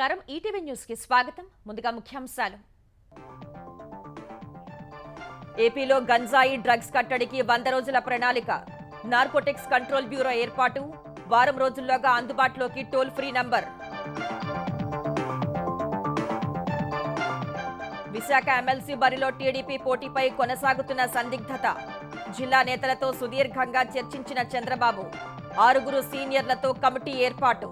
నమస్కారం ETV news కి స్వాగతం ముందుగా ముఖ్యాంశాలు ఏపీలో గంజాయి డ్రగ్స్ కట్టడికి 100 రోజుల ప్రణాళిక నార్కోటిక్స్ కంట్రోల్ బ్యూరో ఏర్పాటు వారం రోజుల్లోగా అందుబాటులోకి toll free number Visakha MLC బరిలో టీడీపీ పోటీపై కొనసాగుతున్న సందిగ్ధత జిల్లా నేతలతో సుదీర్ఘంగా చర్చించిన చంద్రబాబు 6 సీనియర్లతో కమిటీ ఏర్పాటు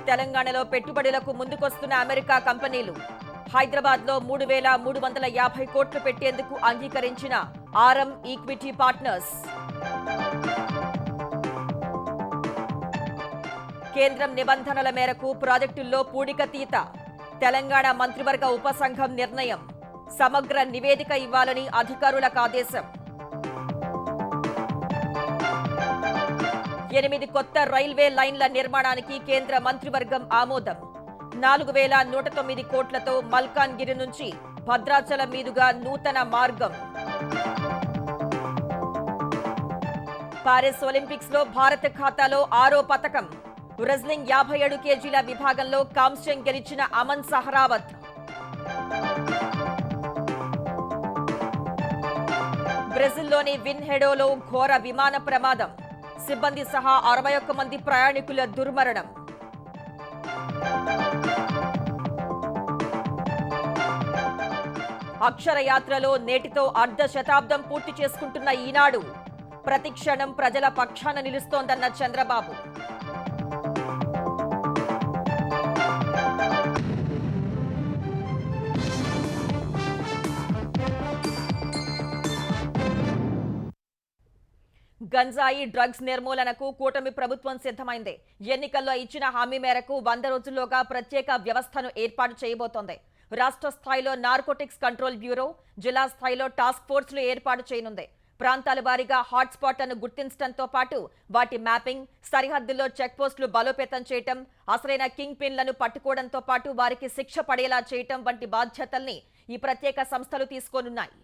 తెలంగాణలో పెట్టుబడులకు ముందుకొస్తున్న అమెరికా కంపెనీలు హైదరాబాద్లో 3,350 కోట్లు పెట్టేందుకు అంగీకరించిన ఆర్ఎం ఈక్విటీ పార్ట్నర్స్ కేంద్రం నిబంధనల మేరకు ప్రాజెక్టుల్లో పూడికతీత తెలంగాణ మంత్రివర్గ ఉపసంఘం నిర్ణయం సమగ్ర నివేదిక ఇవ్వాలని అధికారులకు ఆదేశం 8 కొత్త రైల్వే లైన్ల నిర్మాణానికి కేంద్ర మంత్రివర్గం ఆమోదం 4,109 కోట్లతో మల్కాన్గిరి నుంచి భద్రాచలం మీదుగా నూతన మార్గం పారిస్ ఒలింపిక్స్ లో భారత ఖాతాలో 6వ పతకం రెజ్లింగ్ 57 కేజీల విభాగంలో కాంస్యం గెలిచిన అమన్ సహరావత్ బ్రెజిల్లోని విన్హెడోలో ఘోర విమాన ప్రమాదం సిబ్బంది సహా 61 మంది ప్రయాణికుల దుర్మరణం అక్షర యాత్రలో నేటితో అర్ధ శతాబ్దం పూర్తి చేసుకుంటున్న ఈనాడు ప్రతి క్షణం ప్రజల పక్షాన నిలుస్తోందన్న చంద్రబాబు గంజాయి డ్రగ్స్ నిర్మూలనకు కూటమి ప్రభుత్వం సిద్ధమైంది ఎన్నికల్లో ఇచ్చిన హామీ మేరకు 100 రోజుల్లోగా ప్రత్యేక వ్యవస్థను ఏర్పాటు చేయబోతోంది రాష్ట్ర స్థాయిలో నార్కోటిక్స్ కంట్రోల్ బ్యూరో జిల్లా స్థాయిలో టాస్క్ ఫోర్స్లు ఏర్పాటు చేయనుంది ప్రాంతాల వారీగా హాట్స్పాట్లను గుర్తించడంతో పాటు వాటి మ్యాపింగ్ సరిహద్దుల్లో చెక్ పోస్టులు బలోపేతం చేయటం అసలైన కింగ్ పిన్లను పట్టుకోవడంతో పాటు వారికి శిక్ష పడేలా చేయటం వంటి బాధ్యతల్ని ఈ ప్రత్యేక సంస్థలు తీసుకోనున్నాయి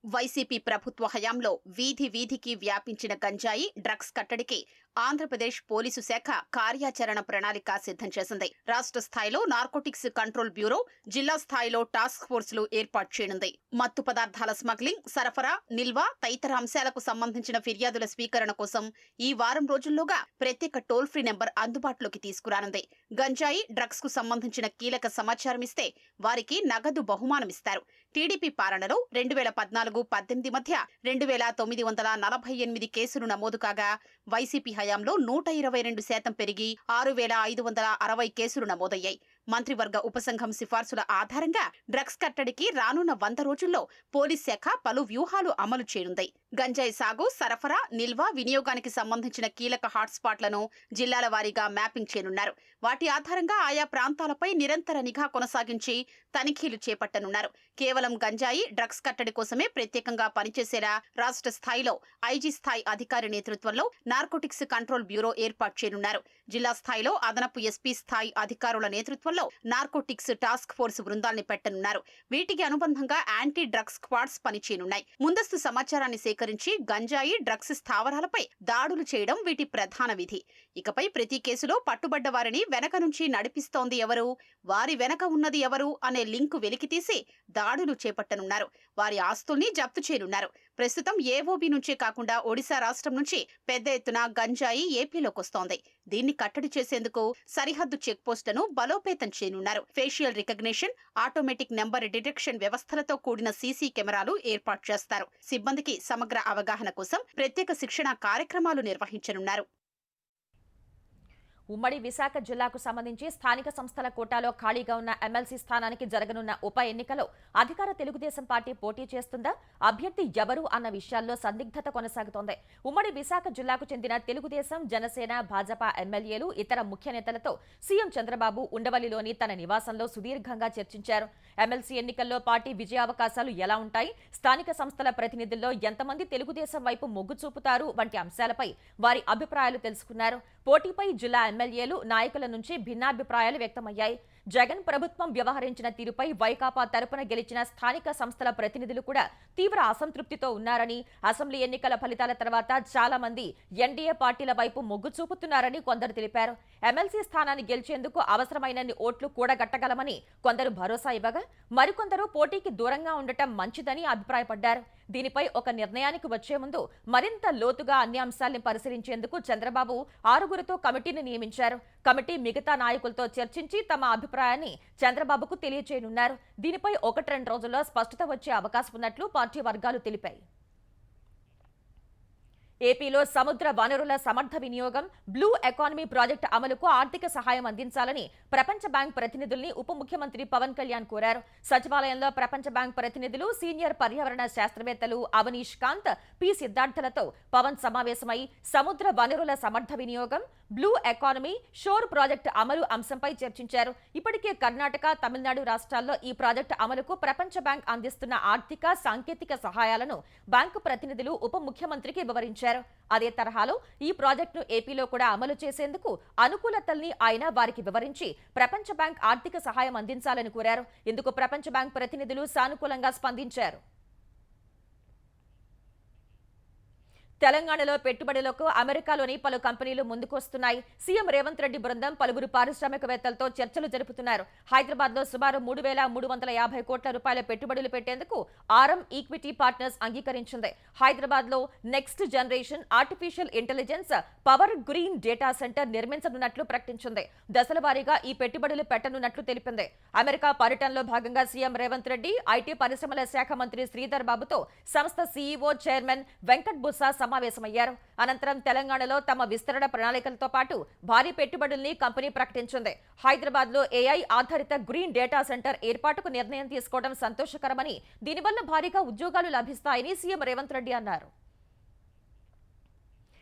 వైసీపీ ప్రభుత్వ హయాంలో వీధి వీధికి వ్యాపించిన గంజాయి డ్రగ్స్ కట్టడికి ఆంధ్రప్రదేశ్ పోలీసు శాఖ కార్యాచరణ ప్రణాళిక సిద్ధం చేసింది రాష్ట్ర స్థాయిలో నార్కోటిక్స్ కంట్రోల్ బ్యూరో జిల్లా స్థాయిలో టాస్క్ ఫోర్సులు ఏర్పాటు చేయనుంది మత్తు పదార్థాల స్మగ్లింగ్ సరఫరా నిల్వ తదితర అంశాలకు సంబంధించిన ఫిర్యాదుల స్వీకరణ కోసం ఈ వారం రోజుల్లోగా ప్రత్యేక టోల్ ఫ్రీ నెంబర్ అందుబాటులోకి తీసుకురానుంది గంజాయి డ్రగ్స్ కు సంబంధించిన కీలక సమాచారం ఇస్తే వారికి నగదు బహుమానమిస్తారు టీడీపీ పాలనలో 2014-18 మధ్య 2,948 కేసులు నమోదు కాగా వైసీపీ హయాంలో 122% పెరిగి 6,560 కేసులు నమోదయ్యాయి మంత్రివర్గ ఉపసంఘం సిఫార్సుల ఆధారంగా డ్రగ్స్ కట్టడికి రానున్న 100 రోజుల్లో పోలీస్ శాఖ పలు వ్యూహాలు అమలు చేయనుంది గంజాయి సాగు సరఫరా నిల్వ వినియోగానికి సంబంధించిన కీలక హాట్స్పాట్లను జిల్లాల వారీగా మ్యాపింగ్ చేయనున్నారు వాటి ఆధారంగా ఆయా ప్రాంతాలపై నిరంతర నిఘా కొనసాగించి తనిఖీలు చేపట్టనున్నారు కేవలం గంజాయి డ్రగ్స్ కట్టడి కోసమే ప్రత్యేకంగా పనిచేసేలా రాష్ట్ర స్థాయిలో ఐజీ స్థాయి అధికారి నేతృత్వంలో నార్కోటిక్స్ కంట్రోల్ బ్యూరో ఏర్పాటు చేయనున్నారు జిల్లా స్థాయిలో అదనపు ఎస్పీ స్థాయి అధికారుల నేతృత్వంలో నార్కోటిక్స్ టాస్క్ ఫోర్స్ బృందాల్ని పెట్టనున్నారు వీటికి అనుబంధంగా యాంటీ డ్రగ్స్ స్క్వాడ్స్ పనిచేయనున్నాయి ముందస్తు సమాచారాన్ని సేకరించి గంజాయి డ్రగ్స్ స్థావరాలపై దాడులు చేయడం వీటి ప్రధాన విధి ఇకపై ప్రతి కేసులో పట్టుబడ్డ వారిని వెనక నుంచి నడిపిస్తోంది ఎవరు వారి వెనక ఉన్నది ఎవరు అనే లింకు వెలికితీసి దాడులు చేపట్టనున్నారు వారి ఆస్తుల్ని జప్తు చేయనున్నారు ప్రస్తుతం ఏఓబీ నుంచే కాకుండా ఒడిశా రాష్ట్రం నుంచి పెద్ద ఎత్తున గంజాయి ఏపీలోకొస్తోంది దీన్ని కట్టడి చేసేందుకు సరిహద్దు చెక్ పోస్టులను బలోపేతం చేయనున్నారు facial recognition automatic number detection వ్యవస్థలతో కూడిన సీసీ కెమెరాలు ఏర్పాటు చేస్తారు సిబ్బందికి సమగ్ర అవగాహన కోసం ప్రత్యేక శిక్షణ కార్యక్రమాలు నిర్వహించనున్నారు ఉమ్మడి విశాఖ జిల్లాకు సంబంధించి స్థానిక సంస్థల కోటాలో ఖాళీగా ఉన్న ఎమ్మెల్సీ స్థానానికి జరగనున్న ఉప ఎన్నికలో అధికార తెలుగుదేశం పార్టీ పోటీ చేస్తుందా అభ్యర్థి ఎవరు అన్న విషయాల్లో సందిగ్ధత కొనసాగుతోంది ఉమ్మడి విశాఖ జిల్లాకు చెందిన తెలుగుదేశం జనసేన భాజపా ఎమ్మెల్యేలు ఇతర ముఖ్య నేతలతో సీఎం చంద్రబాబు ఉండవల్లిలోని తన నివాసంలో సుదీర్ఘంగా చర్చించారు ఎమ్మెల్సీ ఎన్నికల్లో పార్టీ విజయావకాశాలు ఎలా ఉంటాయి స్థానిక సంస్థల ప్రతినిధుల్లో ఎంతమంది తెలుగుదేశం వైపు మొగ్గు చూపుతారు వంటి అంశాలపై వారి అభిప్రాయాలు తెలుసుకున్నారు పోటీపై జిల్లా ఎమ్మెల్యేలు నాయకుల నుంచి భిన్నాభిప్రాయాలు వ్యక్తమయ్యాయి జగన్ ప్రభుత్వం వ్యవహరించిన తీరుపై వైకాపా తరపున గెలిచిన స్థానిక సంస్థల ప్రతినిధులు కూడా తీవ్ర అసంతృప్తితో ఉన్నారని, అసెంబ్లీ ఎన్నికల ఫలితాల తర్వాత చాలా మంది ఎన్డీఏ పార్టీల వైపు మొగ్గు చూపుతున్నారని కొందరు తెలిపారు. ఎమ్మెల్సీ స్థానాన్ని గెలిచేందుకు అవసరమైనన్ని ఓట్లు కూడగట్టగలమని కొందరు భరోసా ఇవ్వగా, మరికొందరు పోటీకి దూరంగా ఉండటం మంచిదని అభిప్రాయపడ్డారు. దీనిపై ఒక నిర్ణయానికి వచ్చే ముందు మరింత లోతుగా అన్ని అంశాల్ని పరిశీలించేందుకు చంద్రబాబు 6గురితో కమిటీని నియమించారు. కమిటీ మిగతా నాయకులతో చర్చించి తమ అభిప్రాయాన్ని చంద్రబాబుకు తెలియచేయనున్నారు. దీనిపై 1-2 రోజుల్లో స్పష్టత వచ్చే అవకాశం ఉన్నట్లు పార్టీ వర్గాలు తెలిపాయి. ఏపీలో సముద్ర వనరుల సమర్థ వినియోగం, బ్లూ ఎకానమీ ప్రాజెక్టు అమలుకు ఆర్థిక సహాయం అందించాలని ప్రపంచ బ్యాంక్ ప్రతినిధుల్ని ఉప ముఖ్యమంత్రి పవన్ కళ్యాణ్ కోరారు. సచివాలయంలో ప్రపంచ బ్యాంక్ ప్రతినిధులు, సీనియర్ పర్యావరణ శాస్త్రవేత్తలు అవనీష్ కాంత్, పి సిద్ధార్థలతో పవన్ సమావేశమై సముద్ర వనరుల సమర్థ వినియోగం, బ్లూ ఎకానమీ, షోర్ ప్రాజెక్టు అమలు అంశంపై చర్చించారు. ఇప్పటికే కర్ణాటక, తమిళనాడు రాష్ట్రాల్లో ఈ ప్రాజెక్టు అమలుకు ప్రపంచ బ్యాంక్ అందిస్తున్న ఆర్థిక, సాంకేతిక సహాయాలను బ్యాంకు ప్రతినిధులు ఉప ముఖ్యమంత్రికి వివరించారు. అదే తరహాలో ఈ ప్రాజెక్టును ఏపీలో కూడా అమలు చేసేందుకు అనుకూలతల్ని ఆయన వారికి వివరించి ప్రపంచ బ్యాంక్ ఆర్థిక సహాయం అందించాలని కోరారు. ఇందుకు ప్రపంచ బ్యాంక్ ప్రతినిధులు సానుకూలంగా స్పందించారు. తెలంగాణలో పెట్టుబడులకు అమెరికాలోని పలు కంపెనీలు ముందుకొస్తున్నాయి. సీఎం రేవంత్ రెడ్డి బృందం పలువురు పారిశ్రామికవేత్తలతో చర్చలు జరుపుతున్నారు. హైదరాబాద్ లో సుమారు 3,350 కోట్ల రూపాయల పెట్టుబడులు పెట్టేందుకు ఆర్ఎం ఈక్విటీ పార్ట్నర్స్ అంగీకరించింది. హైదరాబాద్ లో next generation artificial intelligence power green data centre నిర్మించనున్నట్లు ప్రకటించింది. దశల వారీగా ఈ పెట్టుబడులు పెట్టనున్నట్లు తెలిపింది. అమెరికా పర్యటనలో భాగంగా సీఎం రేవంత్ రెడ్డి ఐటీ పరిశ్రమల శాఖ మంత్రి శ్రీధర్ బాబుతో సంస్థ సీఈఓ చైర్మన్ వెంకట్ బుస్సా సమావేశమయ్యారు. అనంతరం తెలంగాణలో తమ విస్తరణ ప్రణాళికలతో పాటు భారీ పెట్టుబడుల్ని కంపెనీ ప్రకటించింది. హైదరాబాద్ లో ఏఐ ఆధారిత గ్రీన్ డేటా సెంటర్ ఏర్పాటుకు నిర్ణయం తీసుకోవడం సంతోషకరమని, దీనివల్ల భారీగా ఉద్యోగాలు లభిస్తాయని సీఎం రేవంత్ రెడ్డి అన్నారు.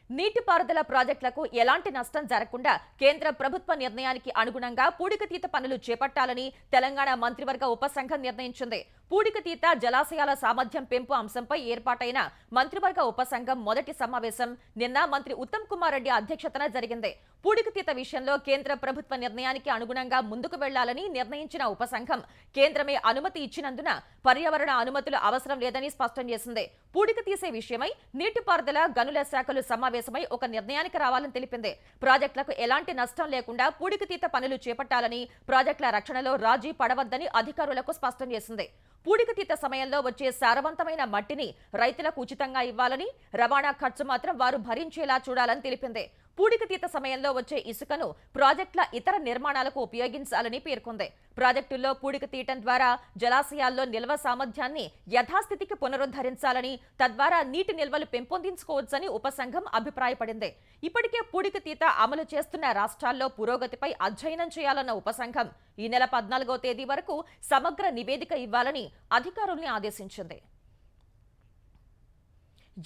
నీటిపారుదల ప్రాజెక్టులకు ఎలాంటి నష్టం జరగకుండా కేంద్ర ప్రభుత్వ నిర్ణయానికి అనుగుణంగా పూడికతీత పనులు చేపట్టాలని తెలంగాణ మంత్రివర్గ ఉపసంఘం నిర్ణయించింది. పూడికతీత జలాశయాల సామర్థ్యం పెంపు అంశంపై ఏర్పాటైన మంత్రివర్గ ఉపసంఘం మొదటి సమావేశం నిన్న మంత్రి ఉత్తమ్ కుమార్ రెడ్డి అధ్యక్షతన జరిగింది. పూడికతీత విషయంలో కేంద్ర ప్రభుత్వ నిర్ణయానికి అనుగుణంగా ముందుకు వెళ్లాలని నిర్ణయించిన ఉపసంఘం కేంద్రమే అనుమతి ఇచ్చినందున పర్యావరణ అనుమతులు అవసరం లేదని స్పష్టం చేసింది. పూడిక తీసే విషయమై నీటిపారుదల, గనుల శాఖలు సమావేశమై ఒక నిర్ణయానికి రావాలని తెలిపింది. ప్రాజెక్టులకు ఎలాంటి నష్టం లేకుండా పూడికతీత పనులు చేపట్టాలని, ప్రాజెక్టుల రక్షణలో రాజీ పడవద్దని అధికారులకు స్పష్టం చేసింది. పూడికతీత సమయంలో వచ్చే సారవంతమైన మట్టిని రైతులకు ఉచితంగా ఇవ్వాలని, రవాణా ఖర్చు మాత్రం వారు భరించేలా చూడాలని తెలిపింది. పూడికతీత సమయంలో వచ్చే ఇసుకను ప్రాజెక్టుల ఇతర నిర్మాణాలకు ఉపయోగించాలని పేర్కొంది. ప్రాజెక్టుల్లో పూడిక తీయటం ద్వారా జలాశయాల్లో నిల్వ సామర్థ్యాన్ని యథాస్థితికి పునరుద్ధరించాలని, తద్వారా నీటి నిల్వలు పెంపొందించుకోవచ్చని ఉపసంఘం అభిప్రాయపడింది. ఇప్పటికే పూడిక తీత అమలు చేస్తున్న రాష్ట్రాల్లో పురోగతిపై అధ్యయనం చేయాలన్న ఉపసంఘం ఈ నెల 14వ తేదీ వరకు సమగ్ర నివేదిక ఇవ్వాలని అధికారుల్ని ఆదేశించింది.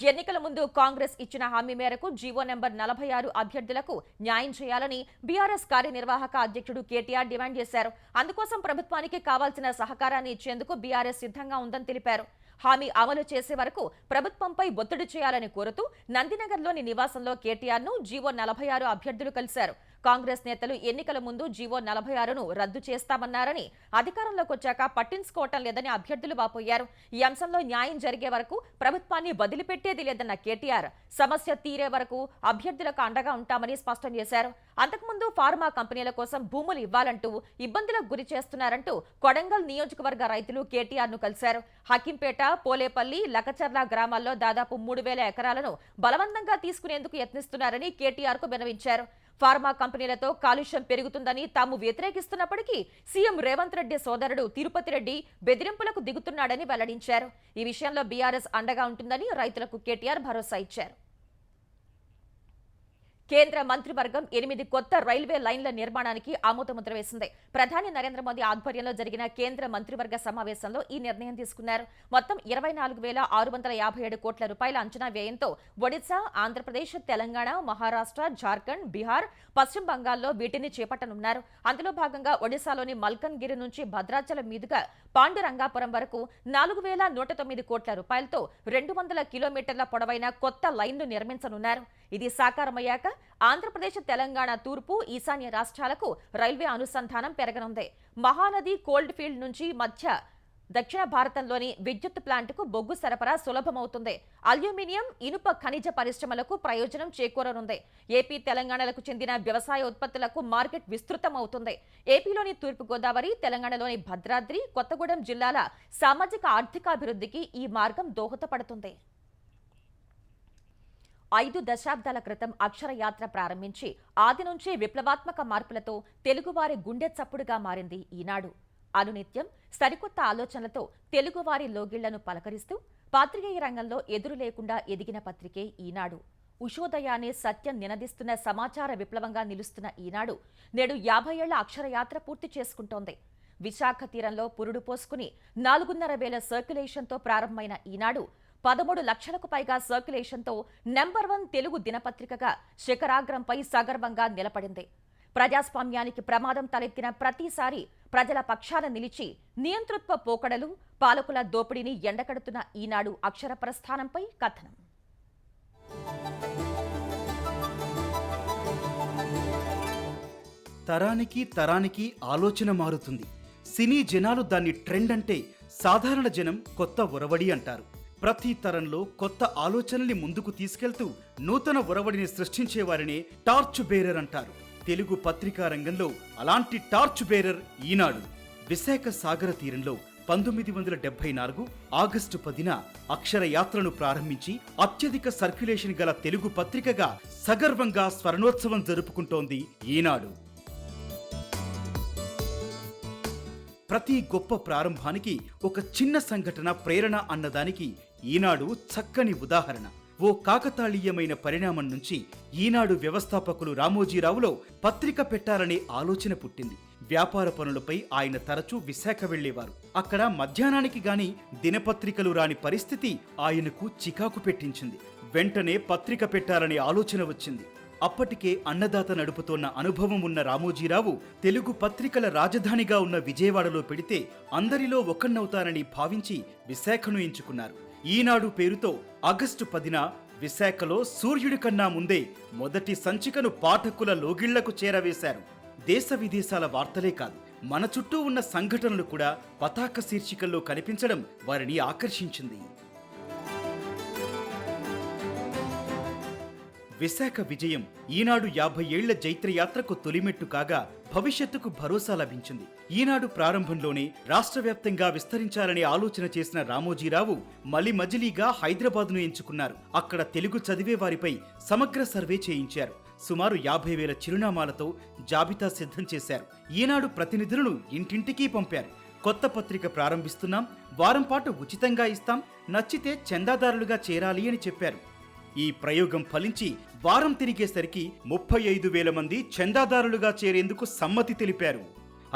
ఎన్నికల ముందు కాంగ్రెస్ ఇచ్చిన హామీ మేరకు జీవో నెంబర్ 46 అభ్యర్థులకు న్యాయం చేయాలని బీఆర్ఎస్ కార్యనిర్వాహక అధ్యక్షుడు కేటీఆర్ డిమాండ్ చేశారు. అందుకోసం ప్రభుత్వానికి కావాల్సిన సహకారాన్ని ఇచ్చేందుకు బీఆర్ఎస్ సిద్ధంగా ఉందని తెలిపారు. హామీ అమలు చేసే వరకు ప్రభుత్వంపై ఒత్తిడి చేయాలని కోరుతూ నందినగర్లోని నివాసంలో కేటీఆర్ను జీవో 46 అభ్యర్థులు కలిశారు. కాంగ్రెస్ నేతలు ఎన్నికల ముందు జీవో 46ను రద్దు చేస్తామన్నారని, అధికారంలోకి వచ్చాక పట్టించుకోవటం లేదని అభ్యర్థులు వాపోయారు. ఈ అంశంలో న్యాయం జరిగే వరకు ప్రభుత్వాన్ని వదిలిపెట్టేది లేదన్న కేటీఆర్ సమస్య తీరే వరకు అభ్యర్థులకు అండగా ఉంటామని స్పష్టం చేశారు. అంతకుముందు ఫార్మా కంపెనీల కోసం భూములు ఇవ్వాలంటూ ఇబ్బందులకు గురి చేస్తున్నారంటూ కొడంగల్ నియోజకవర్గ రైతులు కేటీఆర్ను కలిశారు. హకింపేట, పోలేపల్లి, లకచర్ల గ్రామాల్లో దాదాపు 3,000 ఎకరాలను బలవంతంగా తీసుకునేందుకు యత్నిస్తున్నారని కేటీఆర్కు విన్నవించారు. ఫార్మా కంపెనీలతో కాలుష్యం పెరుగుతుందని తాము వ్యతిరేకిస్తున్నప్పటికీ సీఎం రేవంత్ రెడ్డి సోదరుడు తిరుపతి రెడ్డి బెదిరింపులకు దిగుతున్నాడని వెల్లడించారు. ఈ విషయంలో బీఆర్ఎస్ అండగా ఉంటుందని రైతులకు కేటీఆర్ భరోసా ఇచ్చారు. కేంద్ర మంత్రివర్గం 8 కొత్త రైల్వే లైన్ల నిర్మాణానికి ఆమోదముద్ర వేసింది. ప్రధాని నరేంద్ర మోదీ ఆధ్వర్యంలో జరిగిన కేంద్ర మంత్రివర్గ సమావేశంలో ఈ నిర్ణయం తీసుకున్నారు. మొత్తం 24,657 కోట్ల రూపాయల అంచనా వ్యయంతో ఒడిశా, ఆంధ్రప్రదేశ్, తెలంగాణ, మహారాష్ట్ర, జార్ఖండ్, బీహార్, పశ్చిమ బంగాల్లో వీటిని చేపట్టనున్నారు. అందులో భాగంగా ఒడిశాలోని మల్కన్గిరి నుంచి భద్రాచలం మీదుగా పాండురంగాపురం వరకు 4,109 కోట్ల రూపాయలతో 200 కిలోమీటర్ల పొడవైన కొత్త లైన్ను నిర్మించనున్నారు. ఇది సాకారమయ్యాక ఆంధ్రప్రదేశ్, తెలంగాణ తూర్పు, ఈశాన్య రాష్ట్రాలకు రైల్వే అనుసంధానం పెరగనుంది. మహానది కోల్డ్ ఫీల్డ్ నుంచి మధ్య దక్షిణ భారతంలోని విద్యుత్ ప్లాంట్కు బొగ్గు సరఫరా సులభమవుతుంది. అల్యూమినియం, ఇనుప ఖనిజ పరిశ్రమలకు ప్రయోజనం చేకూరనుంది. ఏపీ, తెలంగాణలకు చెందిన వ్యవసాయ ఉత్పత్తులకు మార్కెట్ విస్తృతమవుతుంది. ఏపీలోని తూర్పుగోదావరి, తెలంగాణలోని భద్రాద్రి, కొత్తగూడెం జిల్లాల సామాజిక ఆర్థికాభివృద్ధికి ఈ మార్గం దోహదపడుతుంది. 5 దశాబ్దాల క్రితం అక్షరయాత్ర ప్రారంభించి ఆది నుంచి విప్లవాత్మక మార్పులతో తెలుగువారి గుండె చప్పుడుగా మారింది ఈనాడు. అనునిత్యం సరికొత్త ఆలోచనలతో తెలుగువారి లోగిళ్లను పలకరిస్తూ పాత్రికేయ రంగంలో ఎదురు లేకుండా ఎదిగిన పత్రికే ఈనాడు. ఉషోదయాన్ని సత్యం నినదిస్తున్న సమాచార విప్లవంగా నిలుస్తున్న ఈనాడు నేడు 50 ఏళ్ల అక్షరయాత్ర పూర్తి చేసుకుంటోంది. విశాఖ తీరంలో పురుడు పోసుకుని 4,500 సర్క్యులేషన్తో ప్రారంభమైన ఈనాడు 13 లక్షలకు పైగా సర్క్యులేషన్తో నంబర్ 1 తెలుగు దినపత్రికగా శిఖరాగ్రంపై సగర్వంగా నిలబడింది. ప్రజాస్వామ్యానికి ప్రమాదం తలెత్తిన ప్రతిసారి ప్రజల పక్షాన నిలిచి నియంతృత్వ పోకడలు, పాలకుల దోపిడీని ఎండకడుతున్న ఈనాడు అక్షర ప్రస్థానంపై కథనం. తరానికి ఆలోచన మారుతుంది. సినీ జనాలు దాన్ని ట్రెండ్ అంటే సాధారణ జనం కొత్త ఒరవడి అంటారు. ప్రతి తరంలో కొత్త ఆలోచనల్ని ముందుకు తీసుకెళ్తూ నూతన ఒరవడిని సృష్టించేవారినే టార్చ్ బేరర్ అంటారు. తెలుగు పత్రికా రంగంలో అలాంటి టార్చ్ బేరర్ ఈనాడు. విశాఖ సాగర తీరంలో 1974 ఆగస్టు 10న అక్షరయాత్రను ప్రారంభించి అత్యధిక సర్క్యులేషన్ గల తెలుగు పత్రికగా సగర్వంగా స్వర్ణోత్సవం జరుపుకుంటోంది ఈనాడు. ప్రతి గొప్ప ప్రారంభానికి ఒక చిన్న సంఘటన ప్రేరణ అన్నదానికి ఈనాడు చక్కని ఉదాహరణ. ఓ కాకతాళీయమైన పరిణామం నుంచి ఈనాడు వ్యవస్థాపకులు రామోజీరావులో పత్రిక పెట్టాలనే ఆలోచన పుట్టింది. వ్యాపార పనులపై ఆయన తరచూ విశాఖ వెళ్లేవారు. అక్కడ మధ్యాహ్నానికి గాని దినపత్రికలు రాని పరిస్థితి ఆయనకు చికాకు పెట్టించింది. వెంటనే పత్రిక పెట్టాలనే ఆలోచన వచ్చింది. అప్పటికే అన్నదాత నడుపుతోన్న అనుభవం ఉన్న రామోజీరావు తెలుగు పత్రికల రాజధానిగా ఉన్న విజయవాడలో పెడితే అందరిలో ఒకన్నవుతానని భావించి విశాఖను ఎంచుకున్నారు. ఈనాడు పేరుతో ఆగస్టు 10న విశాఖలో సూర్యుడి కన్నా ముందే మొదటి సంచికను పాఠకుల లోగిళ్లకు చేరవేశారు. దేశ విదేశాల వార్తలే కాదు, మన చుట్టూ ఉన్న సంఘటనలు కూడా పతాక శీర్షికల్లో కనిపించడం వారిని ఆకర్షించింది. విశాఖ విజయం ఈనాడు 50 ఏళ్ల జైత్రయాత్రకు తొలిమెట్టు కాగా భవిష్యత్తుకు భరోసా లభించింది. ఈనాడు ప్రారంభంలోనే రాష్ట్ర వ్యాప్తంగా విస్తరించాలనే ఆలోచన చేసిన రామోజీరావు మలిమజిలీగా హైదరాబాద్ను ఎంచుకున్నారు. అక్కడ తెలుగు చదివే వారిపై సమగ్ర సర్వే చేయించారు. సుమారు 50,000 చిరునామాలతో జాబితా సిద్ధం చేశారు. ఈనాడు ప్రతినిధులను ఇంటింటికీ పంపారు. కొత్త పత్రిక ప్రారంభిస్తున్నాం, వారం పాటు ఉచితంగా ఇస్తాం, నచ్చితే చందాదారులుగా చేరాలి అని చెప్పారు. ఈ ప్రయోగం ఫలించి వారం తిరిగేసరికి 35,000 మంది చందాదారులుగా చేరేందుకు సమ్మతి తెలిపారు.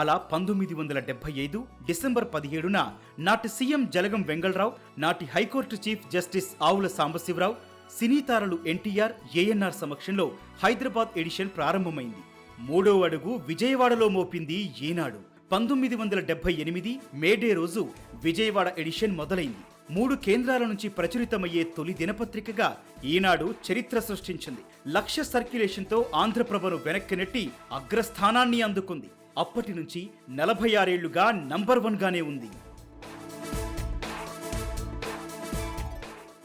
అలా 1975 డిసెంబర్ 17న నాటి సీఎం జలగం వెంగళరావు, నాటి హైకోర్టు చీఫ్ జస్టిస్ ఆవుల సాంబశివరావు, సినీ తారలు ఎన్టీఆర్, ఏఎన్ఆర్ సమక్షంలో హైదరాబాద్ ఎడిషన్ ప్రారంభమైంది. 3వ అడుగు విజయవాడలో మోపింది ఈనాడు. 1978 మేడే రోజు విజయవాడ ఎడిషన్ మొదలైంది. 3 కేంద్రాల నుంచి ప్రచురితమయ్యే తొలి దినపత్రికగా ఈనాడు చరిత్ర సృష్టించింది. 1,00,000 సర్క్యులేషన్తో ఆంధ్రప్రభను వెనక్కి నెట్టి అగ్రస్థానాన్ని అందుకుంది. అప్పటి నుంచి 46 ఏళ్లుగా నంబర్ 1గానే ఉంది.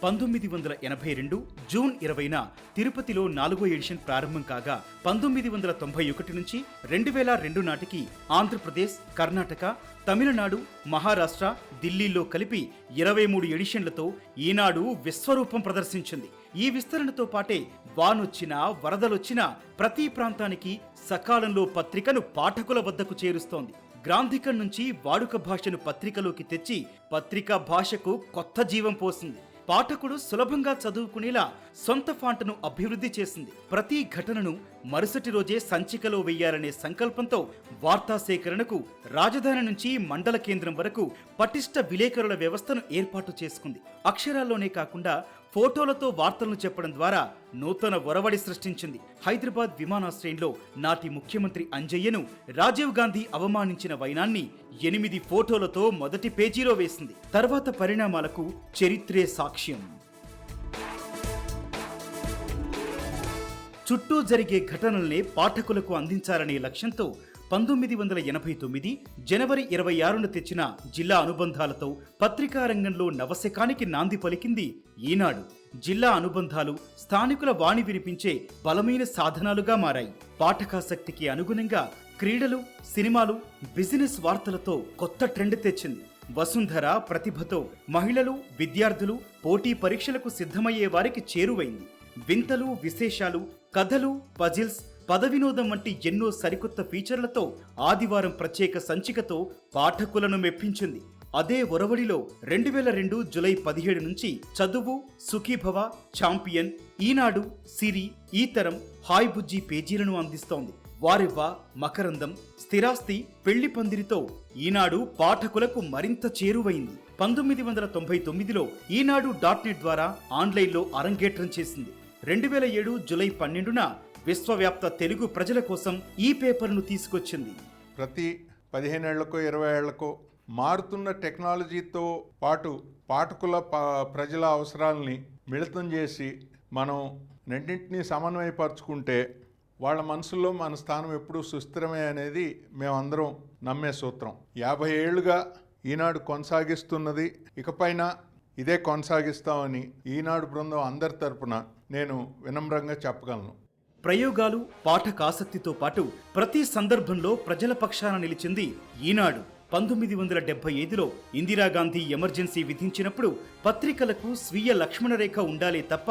1982 జూన్ 20న తిరుపతిలో 4వ ఎడిషన్ ప్రారంభం కాగా 1991 నుంచి 2002 నాటికి ఆంధ్రప్రదేశ్, కర్ణాటక, తమిళనాడు, మహారాష్ట్ర, ఢిల్లీలో కలిపి 23 ఎడిషన్లతో ఈనాడు విశ్వరూపం ప్రదర్శించింది. ఈ విస్తరణతో పాటే వానొచ్చినా వరదలొచ్చినా ప్రతి ప్రాంతానికి సకాలంలో పత్రికను పాఠకుల వద్దకు చేరుస్తోంది. గ్రాంధికం నుంచి వాడుక భాషను పత్రికలోకి తెచ్చి పత్రికా భాషకు కొత్త జీవం పోసింది. పాఠకుడు సులభంగా చదువుకునేలా సొంత ఫాంట్ను అభివృద్ధి చేసింది. ప్రతి ఘటనను మరుసటి రోజే సంచికలో వెయ్యాలనే సంకల్పంతో వార్తా సేకరణకు రాజధాని నుంచి మండల కేంద్రం వరకు పటిష్ట విలేకరుల వ్యవస్థను ఏర్పాటు చేసుకుంది. అక్షరాల్లోనే కాకుండా ఫోటోలతో వార్తలను చెప్పడం ద్వారా నూతన ఒరవడి సృష్టించింది. హైదరాబాద్ విమానాశ్రయంలో నాటి ముఖ్యమంత్రి అంజయ్యను రాజీవ్ గాంధీ అవమానించిన వైనాన్ని 8 ఫోటోలతో మొదటి పేజీలో వేసింది. తర్వాత పరిణామాలకు చరిత్రే సాక్ష్యం. చుట్టూ జరిగే ఘటనల్నే పాఠకులకు అందించాలనే లక్ష్యంతో 1989 జనవరి 26న తెచ్చిన జిల్లా అనుబంధాలతో పత్రికా రంగంలో నవశకానికి నాంది పలికింది ఈనాడు. జిల్లా అనుబంధాలు స్థానికుల వాణి వినిపించే బలమైన సాధనాలుగా మారాయి. పాఠకాసక్తికి అనుగుణంగా క్రీడలు, సినిమాలు, బిజినెస్ వార్తలతో కొత్త ట్రెండ్ తెచ్చింది. వసుంధర ప్రతిభతో మహిళలు, విద్యార్థులు పోటీ పరీక్షలకు సిద్ధమయ్యే వారికి చేరువైంది. వింతలు, విశేషాలు, కథలు, పజిల్స్, పదవినోదం వంటి ఎన్నో సరికొత్త ఫీచర్లతో ఆదివారం ప్రత్యేక సంచికతో పాఠకులను మెప్పించింది. అదే ఒరవడిలో 2002 జూలై 17 నుంచి చదువు, సుఖీభవ, ఛాంపియన్, ఈనాడు, సిరి, ఈతరం, హాయ్ బుజ్జి పేజీలను అందిస్తోంది. వారివ్వ, మకరందం, స్థిరాస్తి, పెళ్లి పందిరితో ఈనాడు పాఠకులకు మరింత చేరువైంది. 1999లో ఈనాడు .net ద్వారా ఆన్లైన్లో అరంగేట్రం చేసింది. 2007 జూలై 12న విశ్వవ్యాప్త తెలుగు ప్రజల కోసం ఈ పేపర్ను తీసుకొచ్చింది. ప్రతి 15 ఏళ్లకో 20 ఏళ్లకో మారుతున్న టెక్నాలజీతో పాటు పాఠకుల ప్రజల అవసరాలని మిళితం చేసి మనం రెండింటినీ సమన్వయపరుచుకుంటే వాళ్ళ మనసులో మన స్థానం ఎప్పుడూ సుస్థిరమే అనేది మేమందరం నమ్మే సూత్రం. 50 ఏళ్లుగా ఈనాడు కొనసాగిస్తున్నది, ఇకపైన ఇదే కొనసాగిస్తామని ఈనాడు బృందం అందరి తరపున నేను వినమ్రంగా చెప్పగలను. ప్రయోగాలు, పాఠకాసక్తితో పాటు ప్రతి సందర్భంలో ప్రజల పక్షాన నిలిచింది ఈనాడు. 1975లో ఇందిరాగాంధీ ఎమర్జెన్సీ విధించినప్పుడు పత్రికలకు స్వీయ లక్ష్మణరేఖ ఉండాలే తప్ప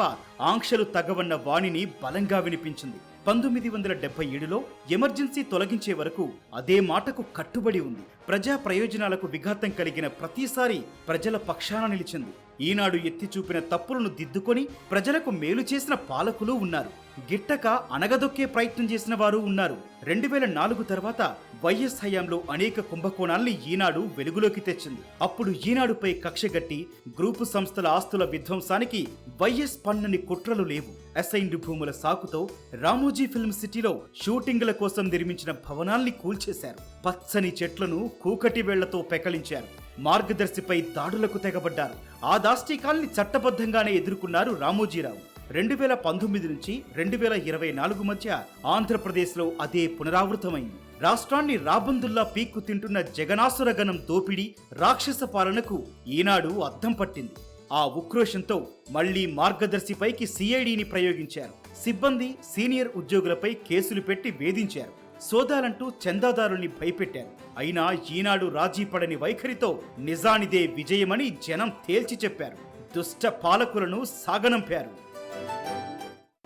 ఆంక్షలు తగవన్న వాణిని బలంగా వినిపించింది. 1977లో ఎమర్జెన్సీ తొలగించే వరకు అదే మాటకు కట్టుబడి ఉంది. ప్రజా ప్రయోజనాలకు విఘాతం కలిగిన ప్రతిసారి ప్రజల పక్షాన నిలిచింది. ఈనాడు ఎత్తి చూపిన తప్పులను దిద్దుకొని ప్రజలకు మేలు చేసిన పాలకులు ఉన్నారు. గిట్టక అణగదొక్కే ప్రయత్నం చేసిన వారు ఉన్నారు. 2004 తర్వాత వైఎస్ హయాంలో అనేక కుంభకోణాల్ని ఈనాడు వెలుగులోకి తెచ్చింది. అప్పుడు ఈనాడుపై కక్షగట్టి గ్రూపు సంస్థల ఆస్తుల విధ్వంసానికి వైఎస్ పన్నని కుట్రలు లేవు. అసైన్డ్ భూముల సాకుతో రామోజీ ఫిల్మ్ సిటీలో షూటింగ్ల కోసం నిర్మించిన భవనాల్ని కూల్చేశారు. పచ్చని చెట్లను కూకటి వేళ్లతో పెకలించారు. మార్గదర్శిపై దాడులకు తెగబడ్డారు. ఆ దాష్టీకాల్ని చట్టబద్ధంగానే ఎదుర్కొన్నారు రామోజీరావు. 2019 నుంచి 2024 మధ్య ఆంధ్రప్రదేశ్లో అదే పునరావృతమైంది. రాష్ట్రాన్ని రాబందుల్లా పీక్కు తింటున్న జగనాసురగణం దోపిడీ, రాక్షస పాలనకు ఈనాడు అద్దం పట్టింది. ఆ ఉక్రోషంతో మళ్లీ మార్గదర్శిపైకి సిఐడిని ప్రయోగించారు. సిబ్బంది, సీనియర్ ఉద్యోగులపై కేసులు పెట్టి వేధించారు. సోదాలంటూ చందాదారుల్ని భయపెట్టారు. అయినా ఈనాడు రాజీ పడని వైఖరితో నిజానిదే విజయమని జనం తేల్చి చెప్పారు. దుష్ట పాలకులను సాగనంపారు.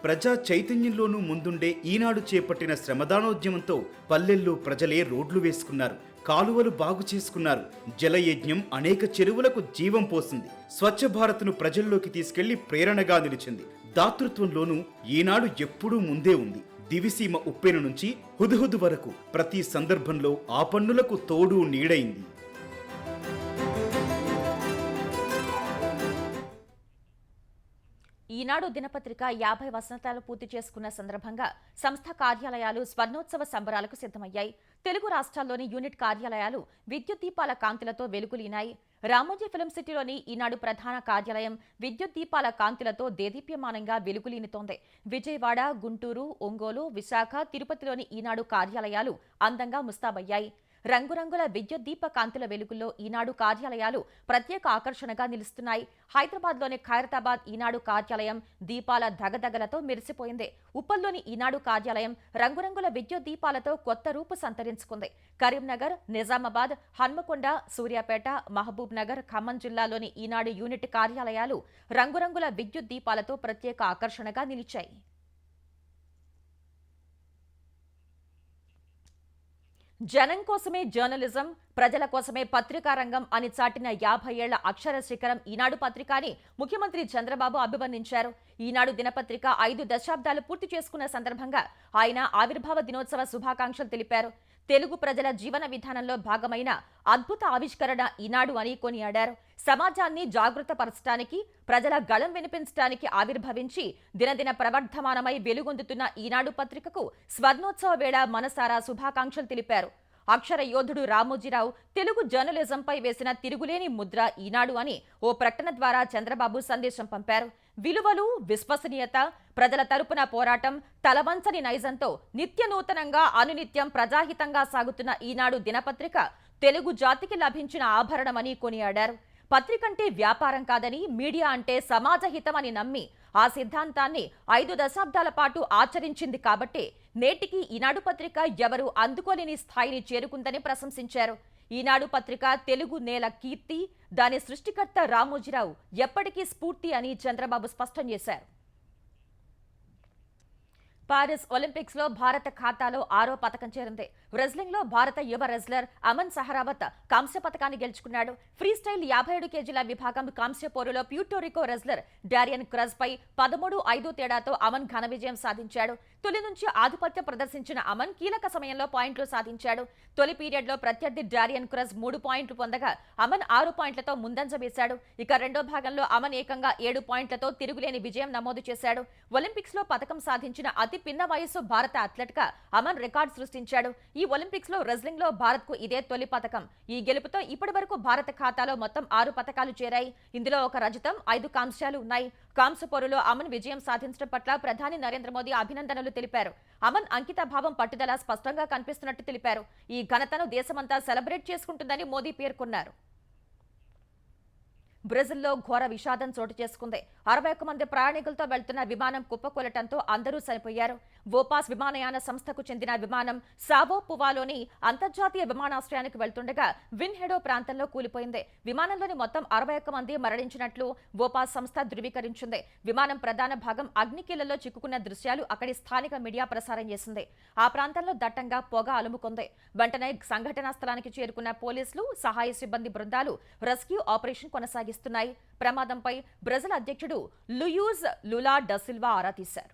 ప్రజా చైతన్యంలోనూ ముందుండే ఈనాడు చేపట్టిన శ్రమదానోద్యమంతో పల్లెల్లో ప్రజలే రోడ్లు వేసుకున్నారు. కాలువలు బాగు చేసుకున్నారు. జలయజ్ఞం అనేక చెరువులకు జీవం పోసింది. స్వచ్ఛ భారత్ను ప్రజల్లోకి తీసుకెళ్లి ప్రేరణగా నిలిచింది. దాతృత్వంలోనూ ఈనాడు ఎప్పుడూ ముందే ఉంది. దివిసీమ ఉప్పెన నుంచి హుదుహుదు వరకు ప్రతి సందర్భంలో ఆ పన్నులకు తోడు నీడైంది. ఈనాడు దినపత్రిక 50 వసంతాలు పూర్తి చేసుకున్న సందర్భంగా సంస్థ కార్యాలయాలు స్వర్ణోత్సవ సంబరాలకు సిద్ధమయ్యాయి. తెలుగు రాష్ట్రాల్లోని యూనిట్ కార్యాలయాలు విద్యుత్ దీపాల కాంతులతో వెలుగులీనాయి. రామోజీ ఫిల్మ్ సిటీలోని ఈనాడు ప్రధాన కార్యాలయం విద్యుత్ దీపాల కాంతులతో దేదీప్యమానంగా వెలుగులీనుతోంది. విజయవాడ, గుంటూరు, ఒంగోలు, విశాఖ, తిరుపతిలోని ఈనాడు కార్యాలయాలు అందంగా ముస్తాబయ్యాయి. రంగురంగుల విద్యుత్ దీప కాంతుల వెలుగుల్లో ఈనాడు కార్యాలయాలు ప్రత్యేక ఆకర్షణగా నిలుస్తున్నాయి. హైదరాబాద్లోని ఖైరతాబాద్ ఈనాడు కార్యాలయం దీపాల దగదగలతో మెరిసిపోయింది. ఉప్పల్లోని ఈనాడు కార్యాలయం రంగురంగుల విద్యుత్ దీపాలతో కొత్త రూపు సంతరించుకుంది. కరీంనగర్, నిజామాబాద్, హన్మకొండ, సూర్యాపేట, మహబూబ్ నగర్, ఖమ్మం జిల్లాలోని ఈనాడు యూనిట్ కార్యాలయాలు రంగురంగుల విద్యుత్ దీపాలతో ప్రత్యేక ఆకర్షణగా నిలిచాయి. జనం కోసమే జర్నలిజం, ప్రజల కోసమే పత్రికా రంగం అని చాటిన 50 ఏళ్ల అక్షర శిఖరం ఈనాడు పత్రిక అని ముఖ్యమంత్రి చంద్రబాబు అభివర్ణించారు. ఈనాడు దినపత్రిక 5 దశాబ్దాలు పూర్తి చేసుకున్న సందర్భంగా ఆయన ఆవిర్భావ దినోత్సవ శుభాకాంక్షలు తెలిపారు. తెలుగు ప్రజల జీవన విధానంలో భాగమైన అద్భుత ఆవిష్కరణ ఈనాడు అని కొనియాడారు. సమాజాన్ని జాగృత పరచడానికి, ప్రజల గళం వినిపించడానికి ఆవిర్భవించి దినదిన ప్రవర్ధమానమై వెలుగొందుతున్న ఈనాడు పత్రికకు స్వర్ణోత్సవ వేళ మనసారా శుభాకాంక్షలు తెలిపారు. అక్షర యోధుడు రామోజీరావు తెలుగు జర్నలిజంపై వేసిన తిరుగులేని ముద్ర ఈనాడు అని ఓ ప్రకటన ద్వారా చంద్రబాబు సందేశం పంపారు. విలువలు, విశ్వసనీయత, ప్రజల తరపున పోరాటం, తలవంచని నైజంతో నిత్య నూతనంగా అనునిత్యం ప్రజాహితంగా సాగుతున్న ఈనాడు దినపత్రిక తెలుగు జాతికి లభించిన ఆభరణమని కొనియాడారు. పత్రికంటే వ్యాపారం కాదని, మీడియా అంటే సమాజహితం అని నమ్మి ఆ సిద్ధాంతాన్ని 5 దశాబ్దాల పాటు ఆచరించింది కాబట్టి నేటికి ఈనాడు పత్రిక ఎవరు అందుకోలేని స్థాయిని చేరుకుందని ప్రశంసించారు. ఈనాడు పత్రిక తెలుగు నేల కీర్తి, దాని సృష్టికర్త రామోజీరావు ఎప్పటికీ స్ఫూర్తి అని చంద్రబాబు స్పష్టం చేశారు. పారిస్ ఒలింపిక్స్ లో భారత ఖాతాలో 6వ పతకం చేరింది. రెజ్లింగ్ లో భారత యువ రెజ్లర్ అమన్ సహరావత్ కాంస్య పతకాన్ని గెలుచుకున్నాడు. ఫ్రీ స్టైల్ 57 కేజీల విభాగం కాంస్య పోరులో ప్యూర్టోరికో రెజ్లర్ డారియన్ క్రజ్ పై 13-5 తేడాతో అమన్ ఘన విజయం సాధించాడు. తొలి నుంచి ఆధిపత్యం ప్రదర్శించిన అమన్ కీలక సమయంలో పాయింట్లు సాధించాడు. తొలి పీరియడ్ లో ప్రత్యర్థి డారియన్ క్రజ్ 3 పాయింట్లు పొందగా అమన్ 6 పాయింట్లతో ముందంజ వేశాడు. ఇక రెండో భాగంలో అమన్ ఏకంగా 7 పాయింట్లతో తిరుగులేని విజయం నమోదు చేశాడు. ఒలింపిక్స్ లో పతకం సాధించిన అతి పిన్న వయసు భారత అథ్లెట్ గా అమన్ రికార్డు సృష్టించాడు. ఈ ఒలింపిక్స్ లో రెజ్లింగ్ లో భారత్ కు ఇదే తొలి పతకం. ఈ గెలుపుతో ఇప్పటి వరకు భారత ఖాతాలో మొత్తం 6 పతకాలు చేరాయి. ఇందులో 1 రజతం, 5 కాంస్యాలు ఉన్నాయి. కాంస్య పోరులో అమన్ విజయం సాధించడం పట్ల ప్రధాని నరేంద్ర మోదీ అభినందనలు తెలిపారు. అమన్ అంకిత భావం, పట్టుదల స్పష్టంగా కనిపిస్తున్నట్టు తెలిపారు. ఈ ఘనతను దేశమంతా సెలబ్రేట్ చేసుకుంటుందని మోదీ పేర్కొన్నారు. బ్రెజిల్లో ఘోర విషాదం చోటు చేసుకుంది. 61 మంది ప్రయాణికులతో వెళ్తున్న విమానం కుప్పకూలటంతో అందరూ చనిపోయారు. వోపాస్ విమానయాన సంస్థకు చెందిన విమానం సావో పువాలోని అంతర్జాతీయ విమానాశ్రయానికి వెళ్తుండగా విన్హెడో ప్రాంతంలో కూలిపోయింది. విమానంలోని మొత్తం 61 మంది మరణించినట్లు వోపాస్ సంస్థ ధృవీకరించింది. విమానం ప్రధాన భాగం అగ్నికీలలో చిక్కుకున్న దృశ్యాలు అక్కడి స్థానిక మీడియా ప్రసారం చేసింది. ఆ ప్రాంతంలో దట్టంగా పొగ అలుముకుంది. వెంటనే సంఘటనా స్థలానికి చేరుకున్న పోలీసులు, సహాయ సిబ్బంది బృందాలు రెస్క్యూ ఆపరేషన్ కొనసాగిస్తున్నాయి. ప్రమాదంపై బ్రెజిల్ అధ్యక్షుడు లూయిజ్ లులా డా సిల్వా ఆరా తీశారు.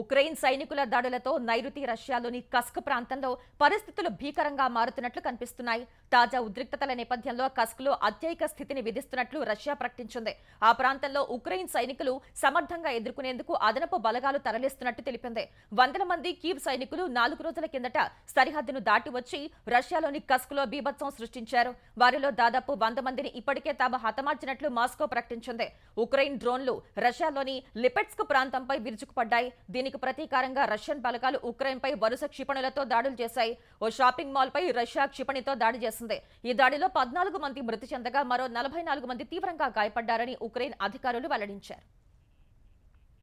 ఉక్రెయిన్ సైనికుల దాడులతో నైరుతి రష్యాలోని కస్క్ ప్రాంతంలో పరిస్థితులు భీకరంగా మారుతున్నట్లు కనిపిస్తున్నాయి. తాజా ఉద్రిక్తతల నేపథ్యంలో కస్క్లో అత్యయిక స్థితిని విధిస్తున్నట్లు రష్యా ప్రకటించింది. ఆ ప్రాంతంలో ఉక్రెయిన్ సైనికులు సమర్థంగా ఎదుర్కొనేందుకు అదనపు బలగాలు తరలిస్తున్నట్టు తెలిపింది. 100 మంది కీవ్ సైనికులు 4 రోజుల కిందట సరిహద్దును దాటి వచ్చి రష్యాలోని కస్క్లో బీభత్సం సృష్టించారు. వారిలో దాదాపు 100 మందిని ఇప్పటికే తాము హతమార్చినట్లు మాస్కో ప్రకటించింది. ఉక్రెయిన్ డ్రోన్లు రష్యాలోని లిపెట్స్క్ ప్రాంతంపై విరుచుకుపడ్డాయి. దీనికి ప్రతీకారంగా రష్యన్ బలగాలు ఉక్రెయిన్పై వరుస క్షిపణులతో దాడులు చేశాయి. ఓ షాపింగ్ మాల్ పై రష్యా క్షిపణితో దాడి చేసింది. ఈ దాడిలో 14 మంది మృతి చెందగా మరో 44 మంది తీవ్రంగా గాయపడ్డారని ఉక్రెయిన్ అధికారులు వెల్లడించారు.